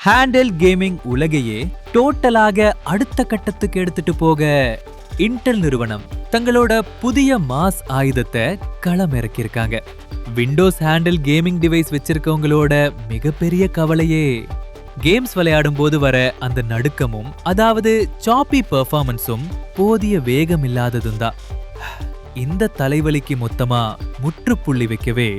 Handle gaming உலகையே டோட்டலாக அடுத்த கட்டத்துக்கு எடுத்துட்டு போக இன்டெல் நிறுவனம் தங்களோட புதிய மாஸ் ஆயுதத்தை களமிறக்கியிருக்காங்க. விண்டோஸ் ஹேண்டில் கேமிங் டிவைஸ் வச்சிருக்கவங்களோட மிகப்பெரிய கவலையே கேம்ஸ் விளையாடும் போது வர அந்த நடுக்கமும், அதாவது சாப்பி பெர்ஃபார்மன்ஸும் போதிய வேகம் இல்லாததும் தான். இந்த தலைவலிக்கு மொத்தமா முற்றுப்புள்ளி வைக்கவே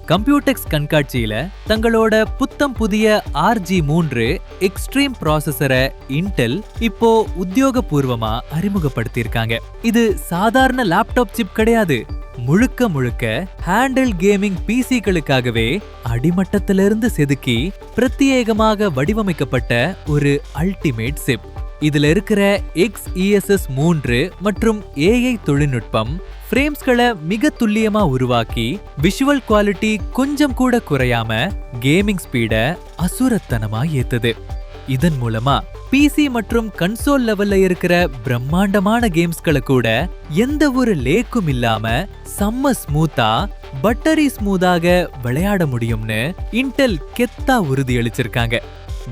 கம்ப்யூடெக்ஸ் கண்காட்சியில தங்களோட புத்தம் புதிய RG3 எக்ஸ்ட்ரீம் ப்ராசஸரை இன்டெல் இப்போ உத்தியோகபூர்வமா அறிமுகப்படுத்தியிருக்காங்க. இது சாதாரண லேப்டாப் சிப் கிடையாது, முழுக்க முழுக்க ஹேண்டில் கேமிங் பிசிகளுக்காகவே அடிமட்டத்திலிருந்து செதுக்கி பிரத்யேகமாக வடிவமைக்கப்பட்ட ஒரு அல்டிமேட் சிப். இதுல இருக்கிற XeSS 3 மற்றும் AI தொழில்நுட்பம் ஃப்ரேம்ஸ்களை மிக துல்லியமா உருவாக்கி விஷுவல் குவாலிட்டி கொஞ்சம் கூட குறையாம கேமிங் ஸ்பீட அசுரத்தனமா ஏத்துது. இதன் மூலமா பிசி மற்றும் கன்சோல் லெவல்ல இருக்கிற பிரம்மாண்டமான கேம்ஸ்களை கூட எந்த ஒரு லேக்கும் இல்லாம செம்ம ஸ்மூத்தா பட்டரி ஸ்மூத்தாக விளையாட முடியும்னு இன்டெல் கெத்தா உறுதியளிச்சிருக்காங்க.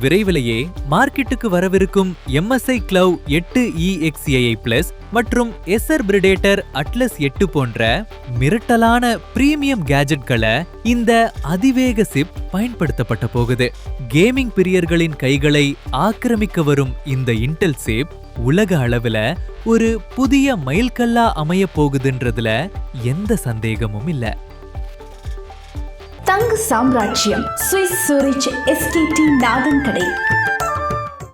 விரைவிலேயே மார்க்கெட்டுக்கு வரவிருக்கும் MSI Cloud 8 EXAI+ மற்றும் Acer Predator Atlas 8 போன்ற மிரட்டலான பிரீமியம் கேஜெட்களை இந்த அதிவேக சிப் பயன்படுத்தப்பட்ட போகுது. கேமிங் பிரியர்களின் கைகளை ஆக்கிரமிக்க வரும் இந்த இன்டெல் சிப் உலக அளவுல ஒரு புதிய மைல்கல்லா அமைய போகுதுன்றதுல எந்த சந்தேகமும் இல்ல. தங்க சாம்ராஜ்யம் சுவிஸ் சூரிச் SKT நாதன் கடை.